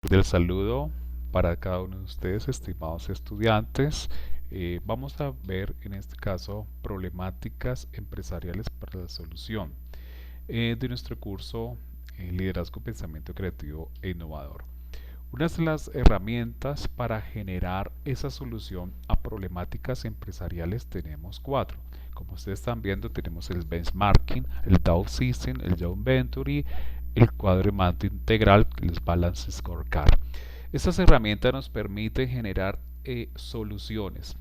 Del saludo para cada uno de ustedes, estimados estudiantes. Vamos a ver en este caso problemáticas empresariales para la solución de nuestro curso Liderazgo, Pensamiento Creativo e Innovador. Una de las herramientas para generar esa solución a problemáticas empresariales tenemos cuatro. Como ustedes están viendo, tenemos el benchmarking, el Dow System, el Joint Venture, el cuadrante integral, el Balance Scorecard. Estas herramientas nos permiten generar soluciones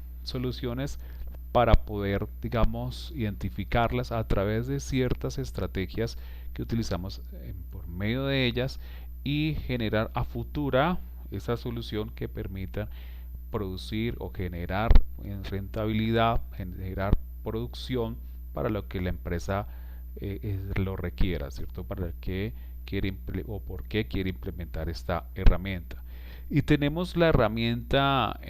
para poder, digamos, identificarlas a través de ciertas estrategias que utilizamos por medio de ellas y generar a futura esa solución que permita producir o generar en rentabilidad, generar producción para lo que la empresa lo requiera, ¿cierto? Para qué quiere o por qué quiere implementar esta herramienta. Y tenemos la herramienta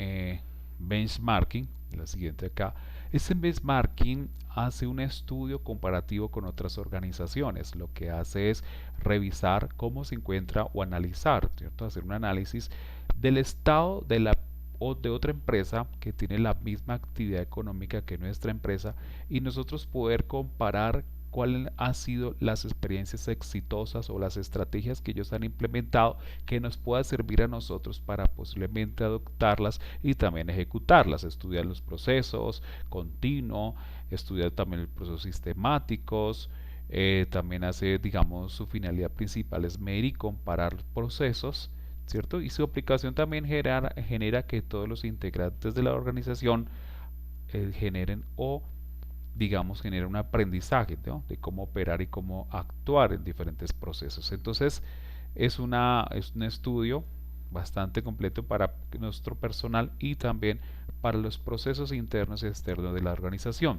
benchmarking, la siguiente acá. Este benchmarking hace un estudio comparativo con otras organizaciones. Lo que hace es revisar cómo se encuentra o analizar, ¿cierto? Hacer un análisis del estado de la o de otra empresa que tiene la misma actividad económica que nuestra empresa y nosotros poder comparar cuáles han sido las experiencias exitosas o las estrategias que ellos han implementado que nos pueda servir a nosotros para posiblemente adoptarlas y también ejecutarlas, estudiar los procesos continuo, estudiar también los procesos sistemáticos, también hace, digamos, su finalidad principal es medir y comparar procesos, ¿cierto? Y su aplicación también genera que todos los integrantes de la organización generen o digamos, genera un aprendizaje, ¿no? De cómo operar y cómo actuar en diferentes procesos. Entonces, es un estudio bastante completo para nuestro personal y también para los procesos internos y externos de la organización.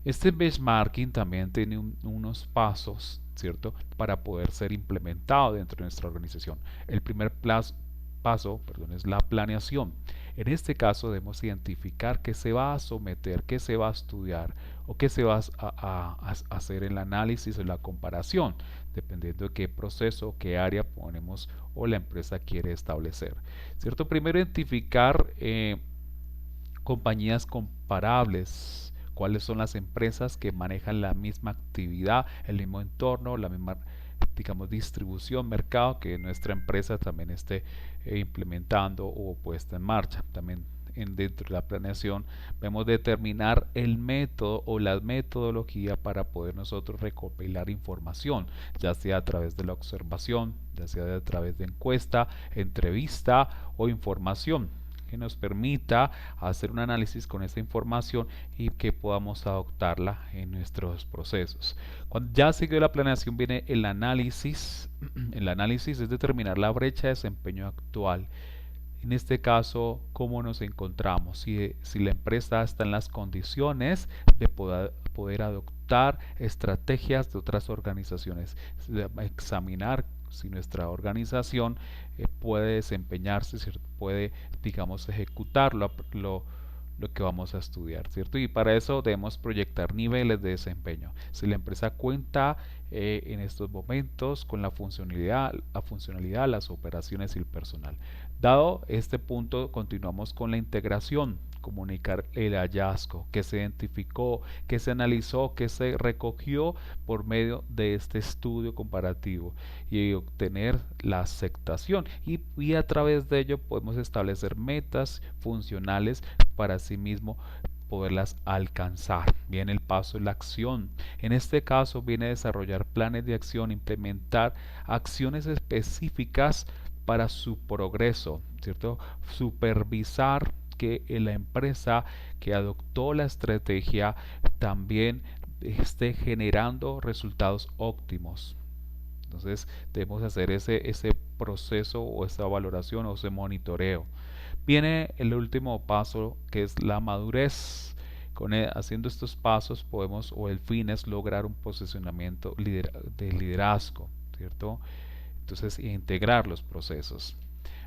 Este benchmarking también tiene unos pasos, ¿cierto?, para poder ser implementado dentro de nuestra organización. El primer paso, perdón, es la planeación. En este caso debemos identificar qué se va a someter, qué se va a estudiar o qué se va a hacer en el análisis o la comparación, dependiendo de qué proceso, qué área ponemos o la empresa quiere establecer. ¿Cierto? Primero identificar compañías comparables, cuáles son las empresas que manejan la misma actividad, el mismo entorno, la misma, digamos, distribución, mercado que nuestra empresa también esté implementando o puesta en marcha. También dentro de la planeación vemos determinar el método o la metodología para poder nosotros recopilar información, ya sea a través de la observación, ya sea a través de encuesta, entrevista o información que nos permita hacer un análisis con esta información y que podamos adoptarla en nuestros procesos. Cuando ya siguió la planeación viene el análisis. El análisis es determinar la brecha de desempeño actual. En este caso, cómo nos encontramos, si la empresa está en las condiciones de poder adoptar estrategias de otras organizaciones, examinar si nuestra organización puede desempeñarse, puede, digamos, ejecutar lo que vamos a estudiar, ¿cierto? Y para eso debemos proyectar niveles de desempeño. Si la empresa cuenta en estos momentos con la funcionalidad, las operaciones y el personal. Dado este punto, continuamos con la integración, comunicar el hallazgo, que se identificó, que se analizó, que se recogió por medio de este estudio comparativo y obtener la aceptación. Y a través de ello podemos establecer metas funcionales para sí mismo poderlas alcanzar. Viene el paso de la acción. En este caso viene a desarrollar planes de acción, implementar acciones específicas para su progreso, ¿cierto? Supervisar que la empresa que adoptó la estrategia también esté generando resultados óptimos. Entonces debemos hacer ese proceso o esa valoración o ese monitoreo. Viene el último paso que es la madurez. Haciendo estos pasos podemos o el fin es lograr un posicionamiento de liderazgo, ¿cierto? Entonces integrar los procesos.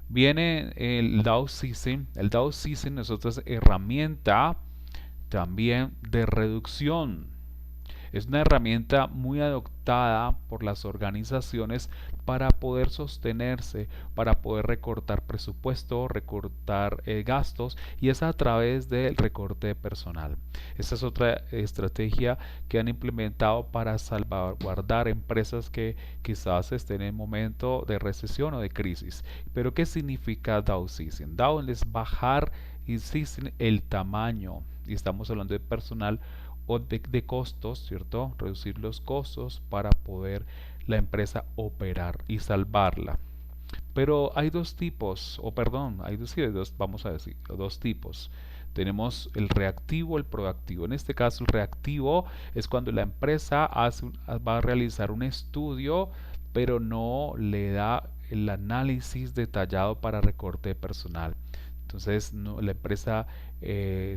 Viene el DAO System. El DAO System es otra herramienta también de reducción. Es una herramienta muy adoptada por las organizaciones para poder sostenerse, para poder recortar presupuesto, recortar gastos, y es a través del recorte de personal. Esta es otra estrategia que han implementado para salvaguardar empresas que quizás estén en momento de recesión o de crisis. Pero ¿qué significa downsizing? Down es bajar y sizing el tamaño, y estamos hablando de personal o de costos, ¿cierto? Reducir los costos para poder la empresa operar y salvarla. Pero hay dos tipos, o perdón, hay dos, sí, vamos a decir, dos tipos. Tenemos el reactivo, el proactivo. En este caso, el reactivo es cuando la empresa va a realizar un estudio, pero no le da el análisis detallado para recorte de personal. Entonces, la empresa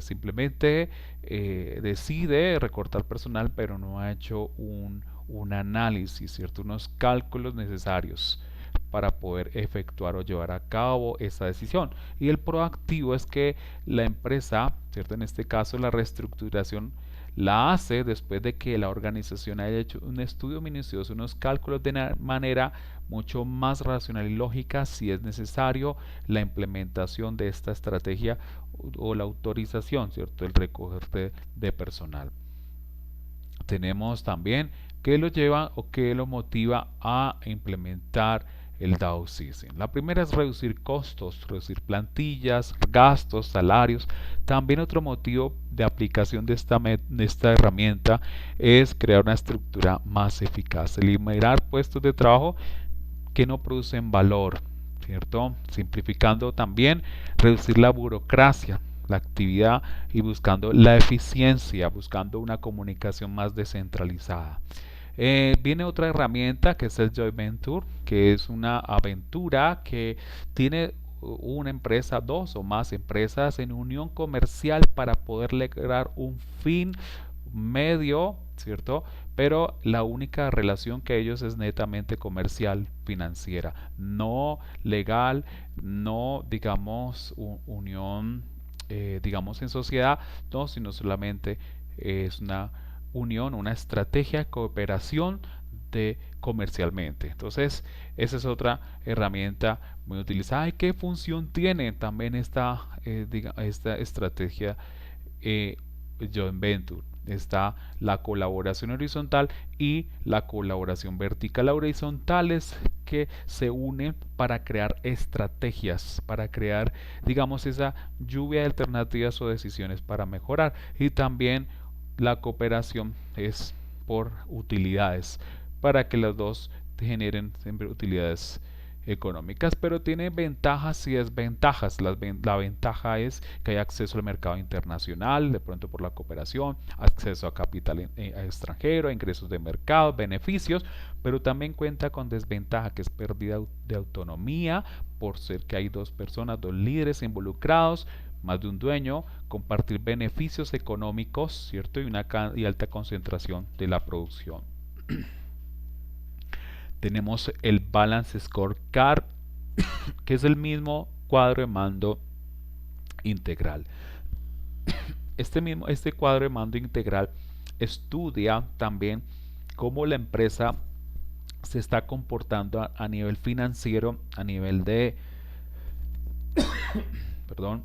simplemente decide recortar personal, pero no ha hecho un análisis, ¿cierto? Unos cálculos necesarios para poder efectuar o llevar a cabo esa decisión. Y el proactivo es que la empresa, ¿cierto? En este caso, la reestructuración la hace después de que la organización haya hecho un estudio minucioso, unos cálculos de manera mucho más racional y lógica, si es necesario la implementación de esta estrategia o la autorización, ¿cierto? El recoger de personal. Tenemos también qué lo lleva o qué lo motiva a implementar el downsizing. La primera es reducir costos, reducir plantillas, gastos, salarios. También otro motivo de aplicación de esta herramienta es crear una estructura más eficaz, eliminar puestos de trabajo que no producen valor, ¿cierto? Simplificando también, reducir la burocracia, la actividad, y buscando la eficiencia, buscando una comunicación más descentralizada. Viene otra herramienta que es el Joint Venture, que es una aventura que tiene una empresa, dos o más empresas en unión comercial para poder lograr un fin medio, ¿cierto? Pero la única relación que ellos es netamente comercial, financiera, no legal, no, digamos, unión, digamos, en sociedad, no, sino solamente es una unión, una estrategia de cooperación de comercialmente. Entonces, esa es otra herramienta muy utilizada. ¿Y qué función tiene también esta estrategia Joint Venture? Está la colaboración horizontal y la colaboración vertical. La horizontal es que se unen para crear estrategias, para crear, digamos, esa lluvia de alternativas o decisiones para mejorar. Y también la cooperación es por utilidades, para que las dos generen siempre utilidades económicas, pero tiene ventajas y desventajas. La ventaja es que hay acceso al mercado internacional, de pronto por la cooperación, acceso a capital extranjero, a ingresos de mercado, beneficios, pero también cuenta con desventaja, que es pérdida de autonomía, por ser que hay dos personas, dos líderes involucrados, más de un dueño, compartir beneficios económicos, ¿cierto? Y alta concentración de la producción. Tenemos el Balance Scorecard, que es el mismo cuadro de mando integral. Este cuadro de mando integral estudia también cómo la empresa se está comportando a nivel financiero, a nivel de, perdón,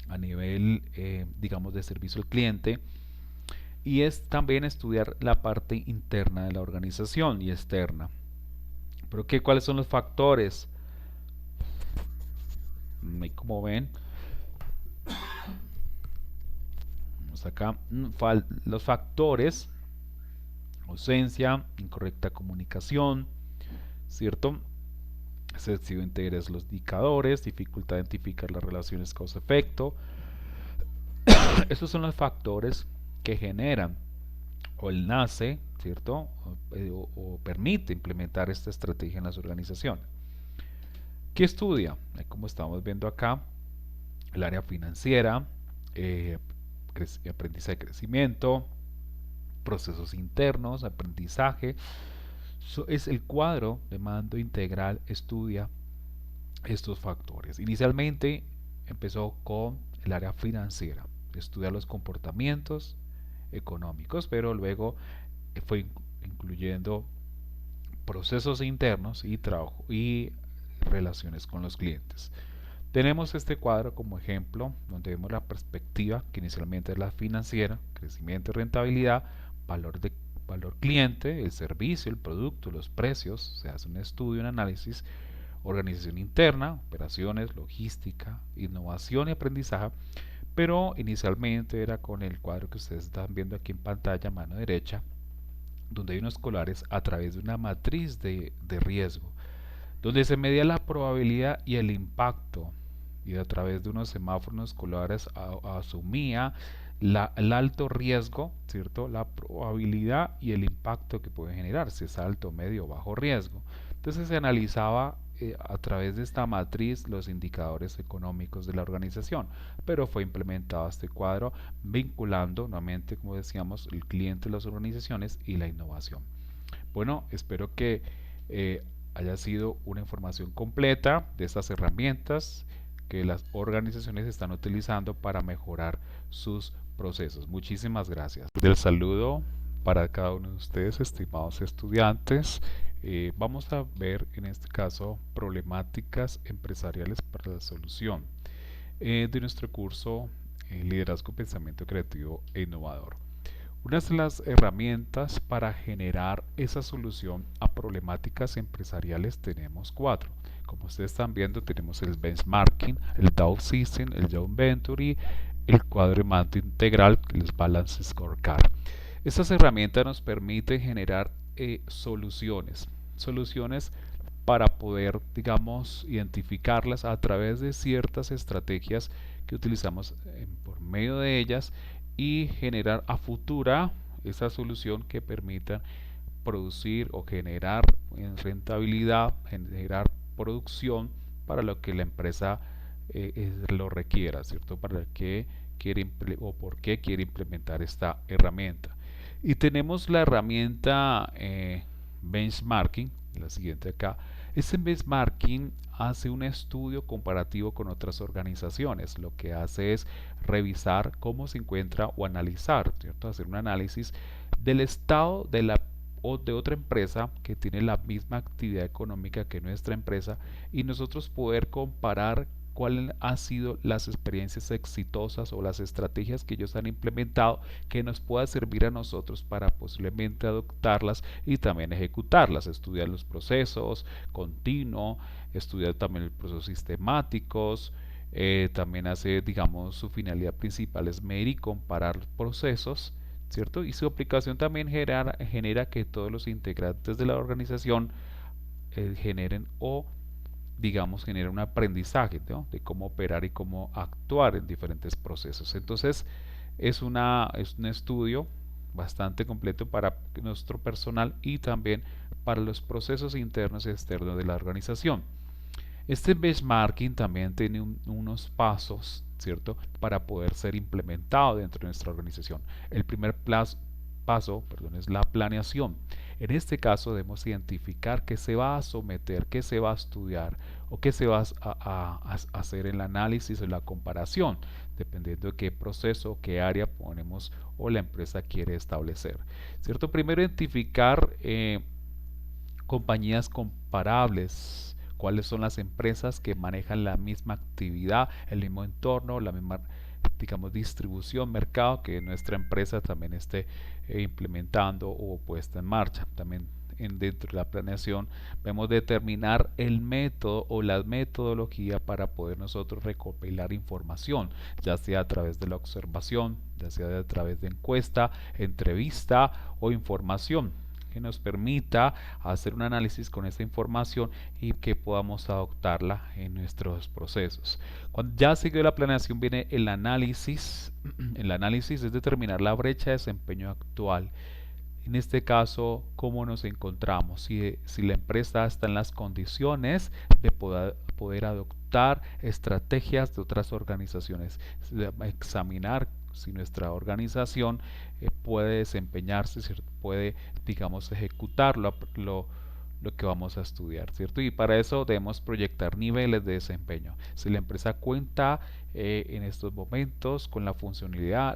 a nivel, digamos, de servicio al cliente, y es también estudiar la parte interna de la organización y externa. Pero ¿cuáles son los factores? Como ven, vamos acá, los factores: ausencia, incorrecta comunicación, ¿cierto? Excesivo interés en los indicadores, dificultad de identificar las relaciones causa-efecto. Esos son los factores que generan o el nace, ¿cierto? O permite implementar esta estrategia en las organizaciones. ¿Qué estudia? Como estamos viendo acá, el área financiera, aprendizaje de crecimiento, procesos internos, aprendizaje. Es el cuadro de mando integral, estudia estos factores. Inicialmente empezó con el área financiera, estudia los comportamientos económicos, pero luego fue incluyendo procesos internos y trabajo y relaciones con los clientes. Tenemos este cuadro como ejemplo, donde vemos la perspectiva, que inicialmente es la financiera, crecimiento y rentabilidad, valor de valor cliente, el servicio, el producto, los precios, se hace un estudio, un análisis, organización interna, operaciones, logística, innovación y aprendizaje, pero inicialmente era con el cuadro que ustedes están viendo aquí en pantalla, mano derecha, donde hay unos colores a través de una matriz de riesgo, donde se medía la probabilidad y el impacto, y a través de unos semáforos escolares asumía el alto riesgo, ¿cierto? La probabilidad y el impacto que puede generar, si es alto, medio o bajo riesgo. Entonces se analizaba a través de esta matriz los indicadores económicos de la organización, pero fue implementado este cuadro vinculando nuevamente, como decíamos, el cliente, las organizaciones y la innovación. Bueno, espero que haya sido una información completa de estas herramientas que las organizaciones están utilizando para mejorar sus procesos. Muchísimas gracias. Del saludo para cada uno de ustedes, estimados estudiantes. Vamos a ver en este caso problemáticas empresariales para la solución de nuestro curso Liderazgo, Pensamiento Creativo e Innovador. Una de las herramientas para generar esa solución a problemáticas empresariales tenemos 4. Como ustedes están viendo, tenemos el benchmarking, el Dow System, el Joint Venture, el cuadrante integral, el Balance Scorecard. Estas herramientas nos permiten generar soluciones para poder, digamos, identificarlas a través de ciertas estrategias que utilizamos por medio de ellas y generar a futura esa solución que permita producir o generar en rentabilidad, generar producción para lo que la empresa lo requiera, ¿cierto? Para qué quiere o por qué quiere implementar esta herramienta. Y tenemos la herramienta benchmarking, la siguiente acá. Este benchmarking hace un estudio comparativo con otras organizaciones. Lo que hace es revisar cómo se encuentra o analizar, ¿cierto? Hacer un análisis del estado de la o de otra empresa que tiene la misma actividad económica que nuestra empresa y nosotros poder comparar cuáles han sido las experiencias exitosas o las estrategias que ellos han implementado que nos pueda servir a nosotros para posiblemente adoptarlas y también ejecutarlas, estudiar los procesos continuo, estudiar también los procesos sistemáticos, también hace, digamos, su finalidad principal es medir y comparar procesos, ¿cierto? Y su aplicación también genera que todos los integrantes de la organización generen o digamos, genera un aprendizaje, ¿no? De cómo operar y cómo actuar en diferentes procesos. Entonces, es un estudio bastante completo para nuestro personal y también para los procesos internos y externos de la organización. Este benchmarking también tiene unos pasos, ¿cierto?, para poder ser implementado dentro de nuestra organización. El primer paso, es la planeación. En este caso debemos identificar qué se va a someter, qué se va a estudiar o qué se va a hacer en el análisis o la comparación, dependiendo de qué proceso, qué área ponemos o la empresa quiere establecer. ¿Cierto? Primero identificar compañías comparables, cuáles son las empresas que manejan la misma actividad, el mismo entorno, la misma, digamos, distribución, mercado que nuestra empresa también esté implementando o puesta en marcha. También dentro de la planeación vemos determinar el método o la metodología para poder nosotros recopilar información, ya sea a través de la observación, ya sea a través de encuesta, entrevista o información que nos permita hacer un análisis con esta información y que podamos adoptarla en nuestros procesos. Cuando ya siguió la planeación viene el análisis. El análisis es determinar la brecha de desempeño actual. En este caso, cómo nos encontramos, si la empresa está en las condiciones de poder adoptar estrategias de otras organizaciones, examinar si nuestra organización puede desempeñarse, puede, digamos, ejecutar lo que vamos a estudiar, ¿cierto? Y para eso debemos proyectar niveles de desempeño. Si la empresa cuenta en estos momentos con la funcionalidad,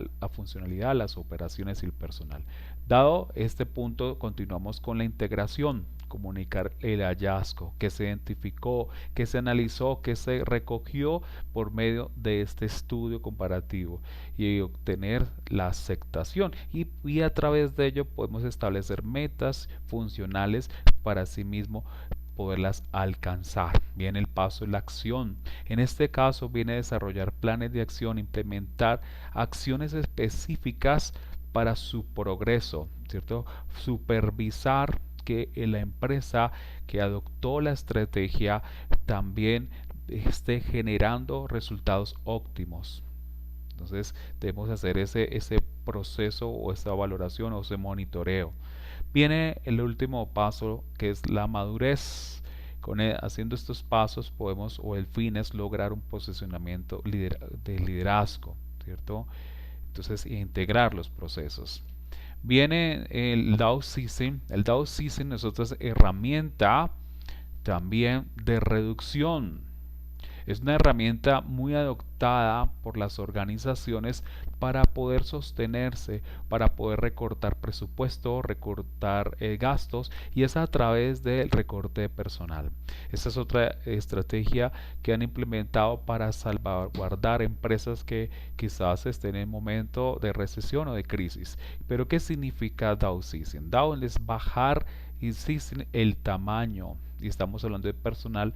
las operaciones y el personal. Dado este punto, continuamos con la integración, comunicar el hallazgo, que se identificó, que se analizó, que se recogió por medio de este estudio comparativo y obtener la aceptación. Y a través de ello podemos establecer metas funcionales para sí mismo poderlas alcanzar. Viene el paso de la acción. En este caso viene desarrollar planes de acción, implementar acciones específicas para su progreso, ¿cierto? Supervisar que la empresa que adoptó la estrategia también esté generando resultados óptimos. Entonces debemos hacer ese proceso o esa valoración o ese monitoreo. Viene el último paso, que es la madurez. Haciendo estos pasos podemos, o el fin es lograr un posicionamiento de liderazgo, ¿cierto? Entonces, integrar los procesos. Viene el DAO System. El DAO System es otra herramienta también de reducción. Es una herramienta muy adoptada por las organizaciones para poder sostenerse, para poder recortar presupuesto, recortar gastos, y es a través del recorte de personal. Esta es otra estrategia que han implementado para salvaguardar empresas que quizás estén en momento de recesión o de crisis. Pero ¿qué significa downsizing? Down es bajar y sizing el tamaño, y estamos hablando de personal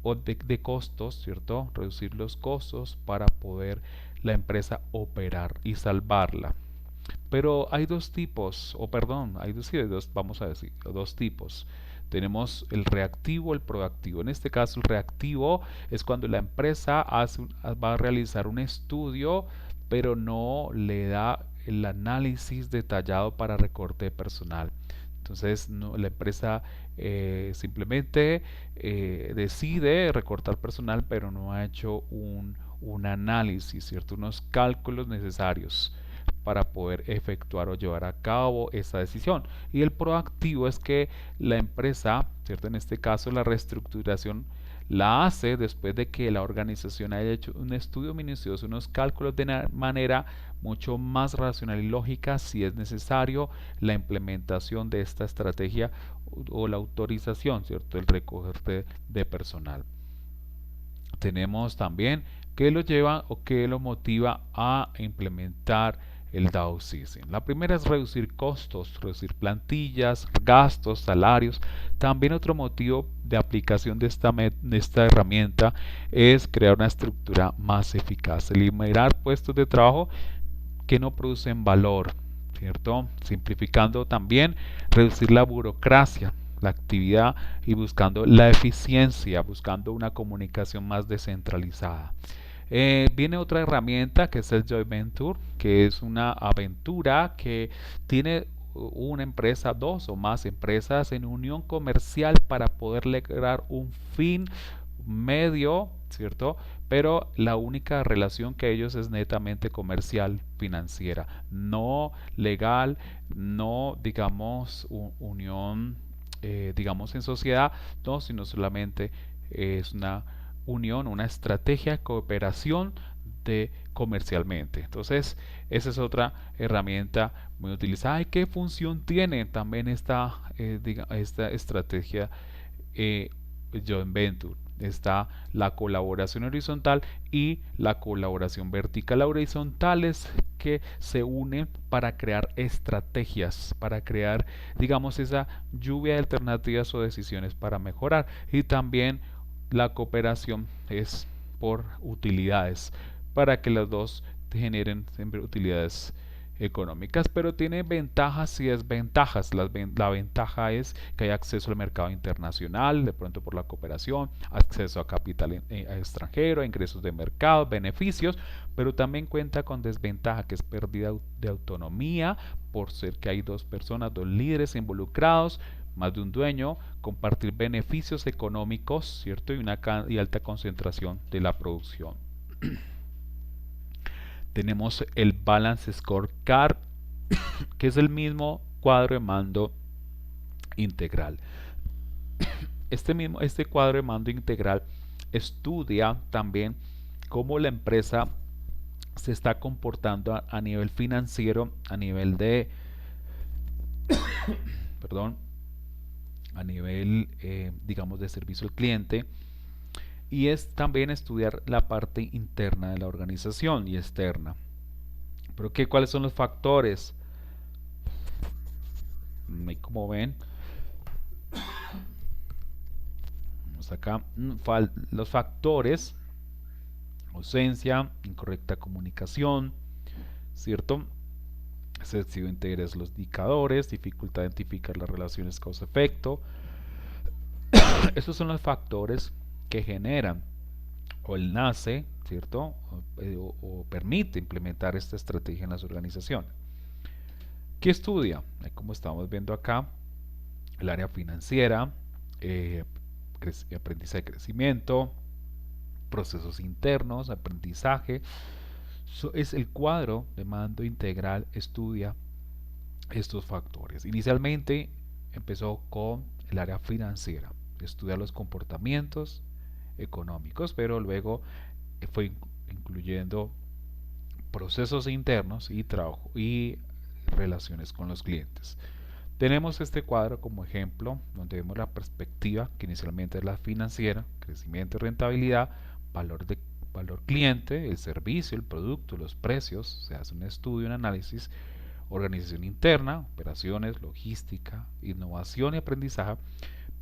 o de costos, ¿cierto? Reducir los costos para poder la empresa operar y salvarla. Pero hay dos tipos, o perdón, vamos a decir, dos tipos. Tenemos el reactivo, el proactivo. En este caso, el reactivo es cuando la empresa va a realizar un estudio, pero no le da el análisis detallado para recorte de personal. Entonces, la empresa simplemente decide recortar personal, pero no ha hecho un análisis, ¿cierto? Unos cálculos necesarios para poder efectuar o llevar a cabo esa decisión. Y el proactivo es que la empresa, ¿cierto? En este caso, la reestructuración la hace después de que la organización haya hecho un estudio minucioso, unos cálculos de manera mucho más racional y lógica, si es necesario la implementación de esta estrategia o la autorización, ¿cierto? El recoger de personal. Tenemos también qué lo lleva o qué lo motiva a implementar el downsizing. La primera es reducir costos, reducir plantillas, gastos, salarios. También otro motivo de aplicación de esta herramienta es crear una estructura más eficaz, eliminar puestos de trabajo que no producen valor, ¿cierto? Simplificando también, reducir la burocracia, la actividad y buscando la eficiencia, buscando una comunicación más descentralizada. Viene otra herramienta que es el Joint Venture, que es una aventura que tiene una empresa, dos o más empresas en unión comercial para poder lograr un fin medio, ¿cierto? Pero la única relación que ellos es netamente comercial, financiera, no legal, no, digamos, unión, digamos, en sociedad, no, sino solamente es una unión, una estrategia de cooperación de comercialmente. Entonces, esa es otra herramienta muy utilizada. ¿Y qué función tiene también esta estrategia Joint Venture? Está la colaboración horizontal y la colaboración vertical. La horizontal es que se unen para crear estrategias, para crear, digamos, esa lluvia de alternativas o decisiones para mejorar. Y también la cooperación es por utilidades, para que las dos generen siempre utilidades económicas, pero tiene ventajas y desventajas. La ventaja es que hay acceso al mercado internacional, de pronto por la cooperación, acceso a capital extranjero, a ingresos de mercado, beneficios, pero también cuenta con desventaja, que es pérdida de autonomía, por ser que hay dos personas, dos líderes involucrados, más de un dueño, compartir beneficios económicos, ¿cierto? Y alta concentración de la producción. Tenemos el Balance Scorecard, que es el mismo cuadro de mando integral. Este cuadro de mando integral estudia también cómo la empresa se está comportando a nivel financiero, a nivel de, perdón, a nivel, digamos, de servicio al cliente, y es también estudiar la parte interna de la organización y externa. Pero ¿cuáles son los factores? Como ven, vamos acá, los factores: ausencia, incorrecta comunicación, ¿cierto? Excesivo interés en los indicadores, dificultad de identificar las relaciones causa-efecto. Esos son los factores que generan o el nace, ¿cierto? O permite implementar esta estrategia en las organizaciones. ¿Qué estudia? Como estamos viendo acá, el área financiera, aprendizaje de crecimiento, procesos internos, aprendizaje. Es el cuadro de mando integral, estudia estos factores. Inicialmente empezó con el área financiera, estudia los comportamientos económicos, pero luego fue incluyendo procesos internos y trabajo y relaciones con los clientes. Tenemos este cuadro como ejemplo, donde vemos la perspectiva, que inicialmente es la financiera: crecimiento y rentabilidad, valor cliente, el servicio, el producto, los precios. Se hace un estudio, un análisis, organización interna, operaciones, logística, innovación y aprendizaje.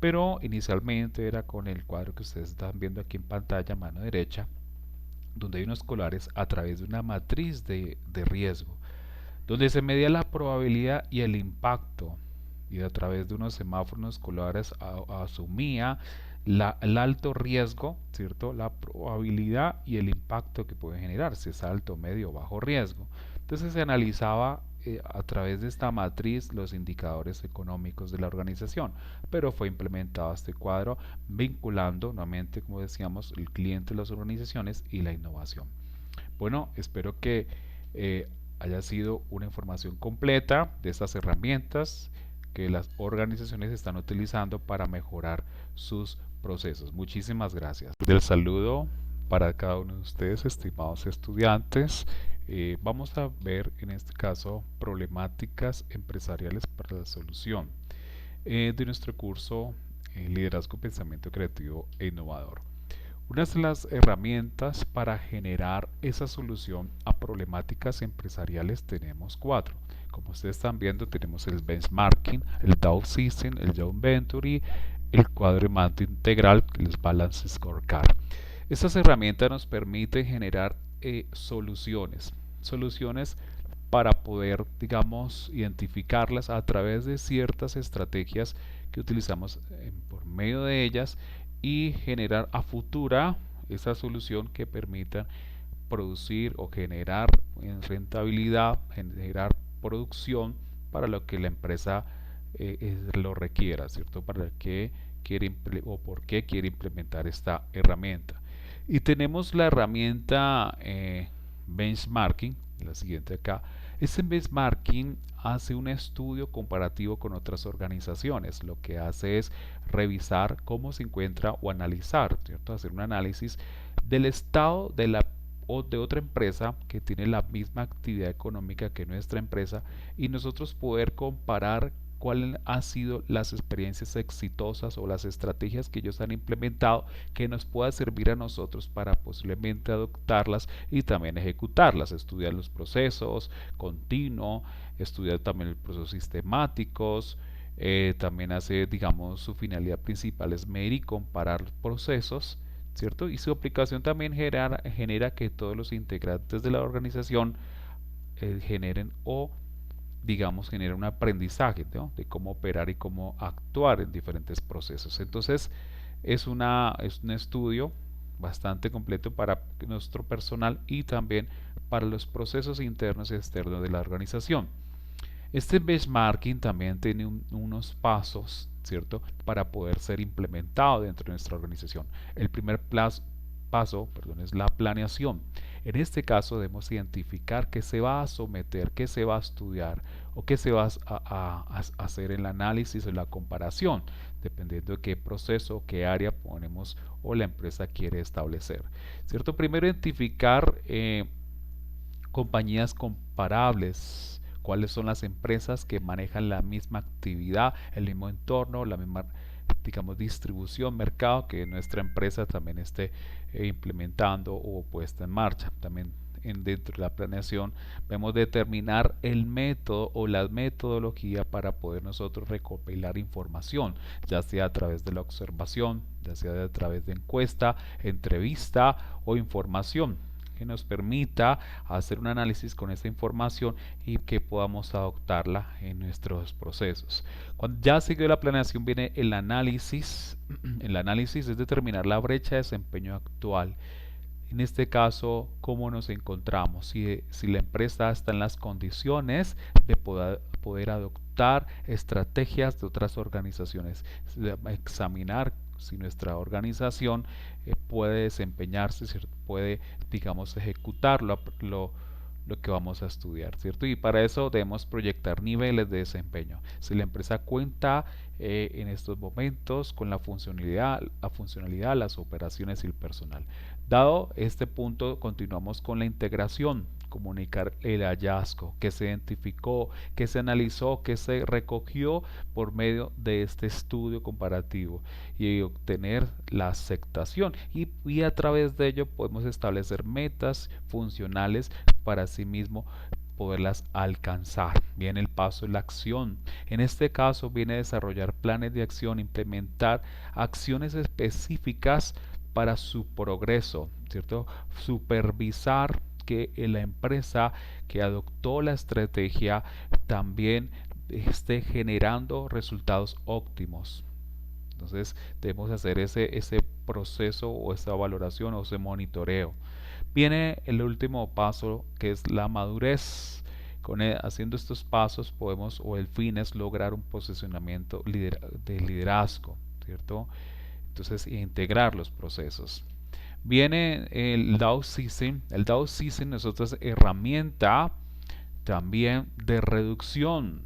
Pero inicialmente era con el cuadro que ustedes están viendo aquí en pantalla, mano derecha, donde hay unos colores a través de una matriz de riesgo, donde se medía la probabilidad y el impacto, y a través de unos semáforos colores asumía el alto riesgo, ¿cierto? La probabilidad y el impacto que puede generar, si es alto, medio o bajo riesgo. Entonces se analizaba a través de esta matriz los indicadores económicos de la organización, pero fue implementado este cuadro vinculando nuevamente, como decíamos, el cliente, las organizaciones y la innovación. Bueno, espero que haya sido una información completa de estas herramientas que las organizaciones están utilizando para mejorar sus procesos. Muchísimas gracias. El saludo para cada uno de ustedes, estimados estudiantes. Vamos a ver en este caso problemáticas empresariales para la solución de nuestro curso Liderazgo, Pensamiento Creativo e Innovador. Una de las herramientas para generar esa solución a problemáticas empresariales tenemos 4. Como ustedes están viendo, tenemos el benchmarking, el Dow System, el Joint Venture, el cuadro de mando integral, el Balance Scorecard. Estas herramientas nos permiten generar soluciones para poder, digamos, identificarlas a través de ciertas estrategias que utilizamos por medio de ellas, y generar a futura esa solución que permita producir o generar rentabilidad, generar producción para lo que la empresa lo requiera, ¿cierto? Para qué quiere o por qué quiere implementar esta herramienta. Y tenemos la herramienta benchmarking, la siguiente acá. Este benchmarking hace un estudio comparativo con otras organizaciones. Lo que hace es revisar cómo se encuentra o analizar, ¿cierto? Hacer un análisis del estado o de otra empresa que tiene la misma actividad económica que nuestra empresa, y nosotros poder comparar cuáles han sido las experiencias exitosas o las estrategias que ellos han implementado que nos pueda servir a nosotros para posiblemente adoptarlas y también ejecutarlas, estudiar los procesos continuo, estudiar también los procesos sistemáticos. También hace, digamos, su finalidad principal es medir y comparar los procesos, ¿cierto? Y su aplicación también genera que todos los integrantes de la organización generen o, digamos, genera un aprendizaje, ¿no? De cómo operar y cómo actuar en diferentes procesos. Entonces, es un estudio bastante completo para nuestro personal y también para los procesos internos y externos de la organización. Este benchmarking también tiene unos pasos, ¿cierto?, para poder ser implementado dentro de nuestra organización. El primer paso, es la planeación. En este caso debemos identificar qué se va a someter, qué se va a estudiar o qué se va a hacer el análisis o la comparación, dependiendo de qué proceso, qué área ponemos o la empresa quiere establecer. ¿Cierto? Primero identificar compañías comparables, cuáles son las empresas que manejan la misma actividad, el mismo entorno, la misma, digamos, distribución, mercado que nuestra empresa también esté implementando o puesta en marcha. También dentro de la planeación vemos determinar el método o la metodología para poder nosotros recopilar información, ya sea a través de la observación, ya sea a través de encuesta, entrevista o información que nos permita hacer un análisis con esta información y que podamos adoptarla en nuestros procesos. Cuando ya siguió la planeación viene el análisis. El análisis es determinar la brecha de desempeño actual. En este caso, cómo nos encontramos, si la empresa está en las condiciones de poder adoptar estrategias de otras organizaciones, examinar si nuestra organización puede desempeñarse, ¿cierto? Puede, digamos, ejecutar lo que vamos a estudiar, ¿cierto? Y para eso debemos proyectar niveles de desempeño. Si la empresa cuenta en estos momentos con la funcionalidad, las operaciones y el personal. Dado este punto, continuamos con la integración, comunicar el hallazgo, que se identificó, que se analizó, que se recogió por medio de este estudio comparativo y obtener la aceptación y a través de ello podemos establecer metas funcionales para sí mismo poderlas alcanzar. Viene el paso de la acción. En este caso viene desarrollar planes de acción, implementar acciones específicas para su progreso, ¿cierto? Supervisar que la empresa que adoptó la estrategia también esté generando resultados óptimos. Entonces debemos hacer ese proceso o esa valoración o ese monitoreo. Viene el último paso que es la madurez. Haciendo estos pasos podemos o el fin es lograr un posicionamiento de liderazgo, ¿cierto? Entonces integrar los procesos. Viene el DAO Season. El DAO Season es otra herramienta también de reducción.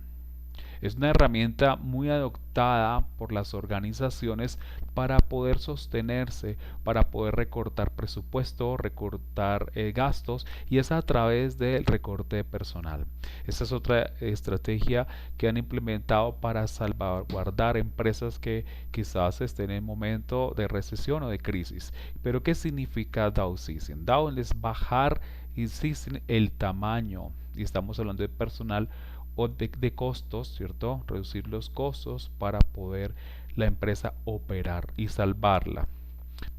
Es una herramienta muy adoptada por las organizaciones para poder sostenerse, para poder recortar presupuesto, recortar gastos y es a través del recorte de personal. Esta es otra estrategia que han implementado para salvaguardar empresas que quizás estén en momento de recesión o de crisis. Pero ¿qué significa downsizing? Down es bajar y sizing el tamaño y estamos hablando de personal o de costos, ¿cierto? Reducir los costos para poder la empresa operar y salvarla.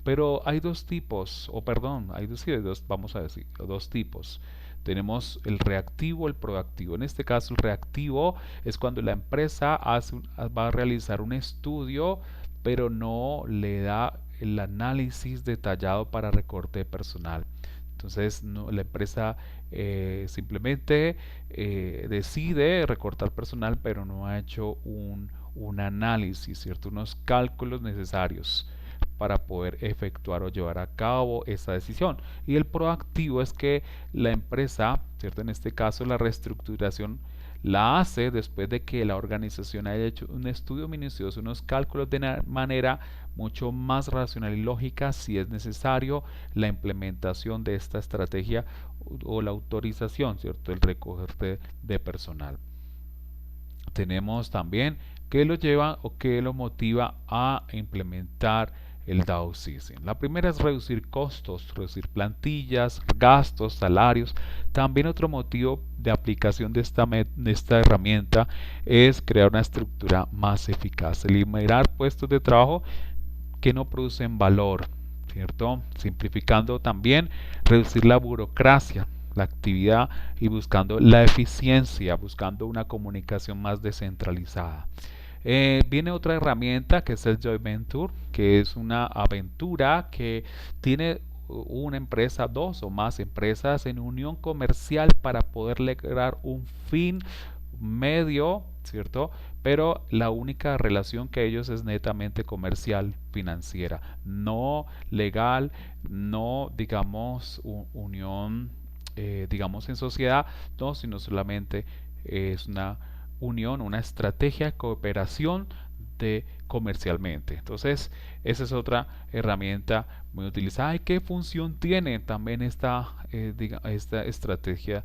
Pero hay dos tipos, o perdón, vamos a decir, dos tipos. Tenemos el reactivo, el proactivo. En este caso, el reactivo es cuando la empresa va a realizar un estudio, pero no le da el análisis detallado para recorte de personal. Entonces la empresa simplemente decide recortar personal, pero no ha hecho un análisis, ¿cierto? Unos cálculos necesarios para poder efectuar o llevar a cabo esa decisión. Y el proactivo es que la empresa, ¿cierto? En este caso la reestructuración la hace después de que la organización haya hecho un estudio minucioso, unos cálculos de manera mucho más racional y lógica si es necesario la implementación de esta estrategia o la autorización, ¿cierto? El recoger de personal. Tenemos también qué lo lleva o qué lo motiva a implementar el downsizing. La primera es reducir costos, reducir plantillas, gastos, salarios. También otro motivo de aplicación de esta herramienta es crear una estructura más eficaz, eliminar puestos de trabajo que no producen valor, ¿cierto? Simplificando también, reducir la burocracia, la actividad y buscando la eficiencia, buscando una comunicación más descentralizada. Viene otra herramienta que es el Joint Venture, que es una aventura que tiene una empresa, dos o más empresas en unión comercial para poder lograr un fin medio, ¿cierto? pero la única relación que ellos es netamente comercial, financiera, no legal, no digamos unión, digamos en sociedad, no, sino solamente es una unión, una estrategia de cooperación de comercialmente. Entonces, esa es otra herramienta muy utilizada. ¿Y qué función tiene también esta estrategia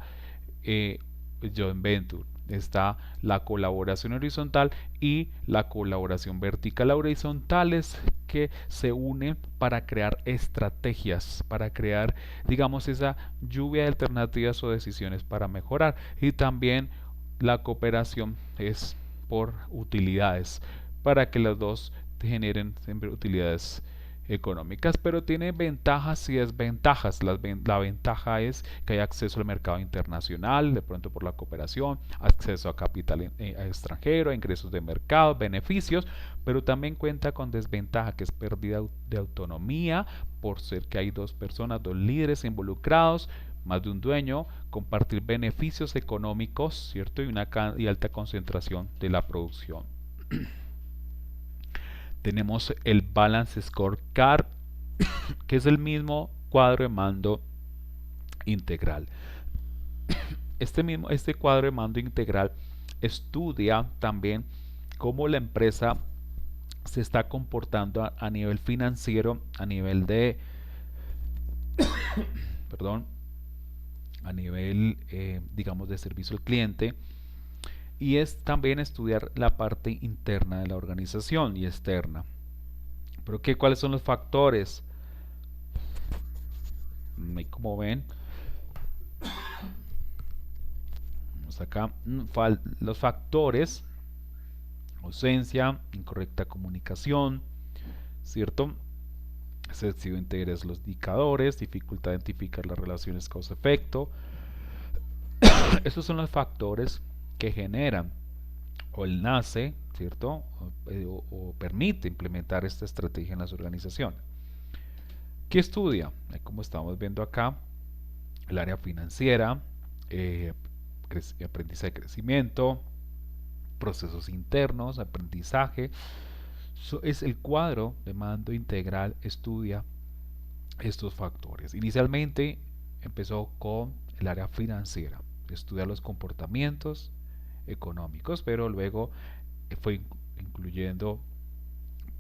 joint venture? Está la colaboración horizontal y la colaboración vertical. La horizontal es que se unen para crear estrategias, para crear, digamos, esa lluvia de alternativas o decisiones para mejorar. Y también la cooperación es por utilidades, para que las dos generen siempre utilidades económicas, pero tiene ventajas y desventajas. La ventaja es que hay acceso al mercado internacional, de pronto por la cooperación, acceso a capital extranjero, a ingresos de mercado, beneficios, pero también cuenta con desventaja, que es pérdida de autonomía, por ser que hay dos personas, dos líderes involucrados, más de un dueño, compartir beneficios económicos, ¿cierto? Y alta concentración de la producción. Tenemos el Balance Scorecard, que es el mismo cuadro de mando integral. Este cuadro de mando integral estudia también cómo la empresa se está comportando a nivel financiero, a nivel de, perdón, a nivel, digamos, de servicio al cliente, y es también estudiar la parte interna de la organización y externa. ¿Pero qué? ¿Cuáles son los factores? Y como ven, vamos acá, los factores: ausencia, incorrecta comunicación, ¿cierto? Excesivo interés en los indicadores, dificultad de identificar las relaciones causa-efecto. Esos son los factores que generan o el nace, ¿cierto? O permite implementar esta estrategia en las organizaciones. ¿Qué estudia? Como estamos viendo acá, el área financiera, aprendizaje de crecimiento, procesos internos, aprendizaje. Es el cuadro de mando integral, estudia estos factores. Inicialmente empezó con el área financiera, estudia los comportamientos económicos, pero luego fue incluyendo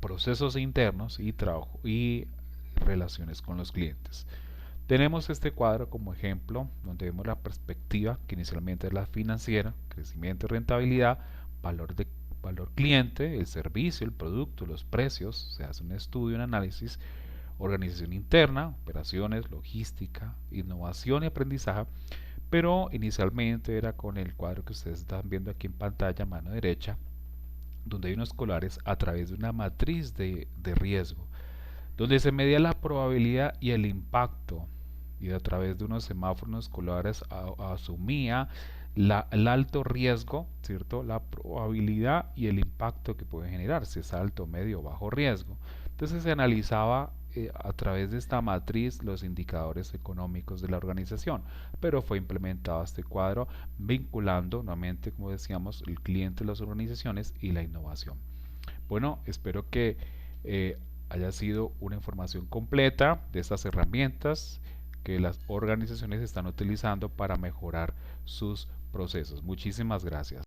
procesos internos y trabajo y relaciones con los clientes. Tenemos este cuadro como ejemplo, donde vemos la perspectiva, que inicialmente es la financiera: crecimiento y rentabilidad, valor cliente, el servicio, el producto, los precios. Se hace un estudio, un análisis, organización interna, operaciones, logística, innovación y aprendizaje. Pero inicialmente era con el cuadro que ustedes están viendo aquí en pantalla, mano derecha, donde hay unos colores a través de una matriz de riesgo, donde se medía la probabilidad y el impacto, y a través de unos semáforos colores asumía el alto riesgo, ¿cierto? La probabilidad y el impacto que puede generar, si es alto, medio o bajo riesgo. Entonces se analizaba a través de esta matriz los indicadores económicos de la organización, pero fue implementado este cuadro vinculando nuevamente, como decíamos, el cliente, las organizaciones y la innovación. Bueno, espero que haya sido una información completa de estas herramientas que las organizaciones están utilizando para mejorar sus procesos. Muchísimas gracias.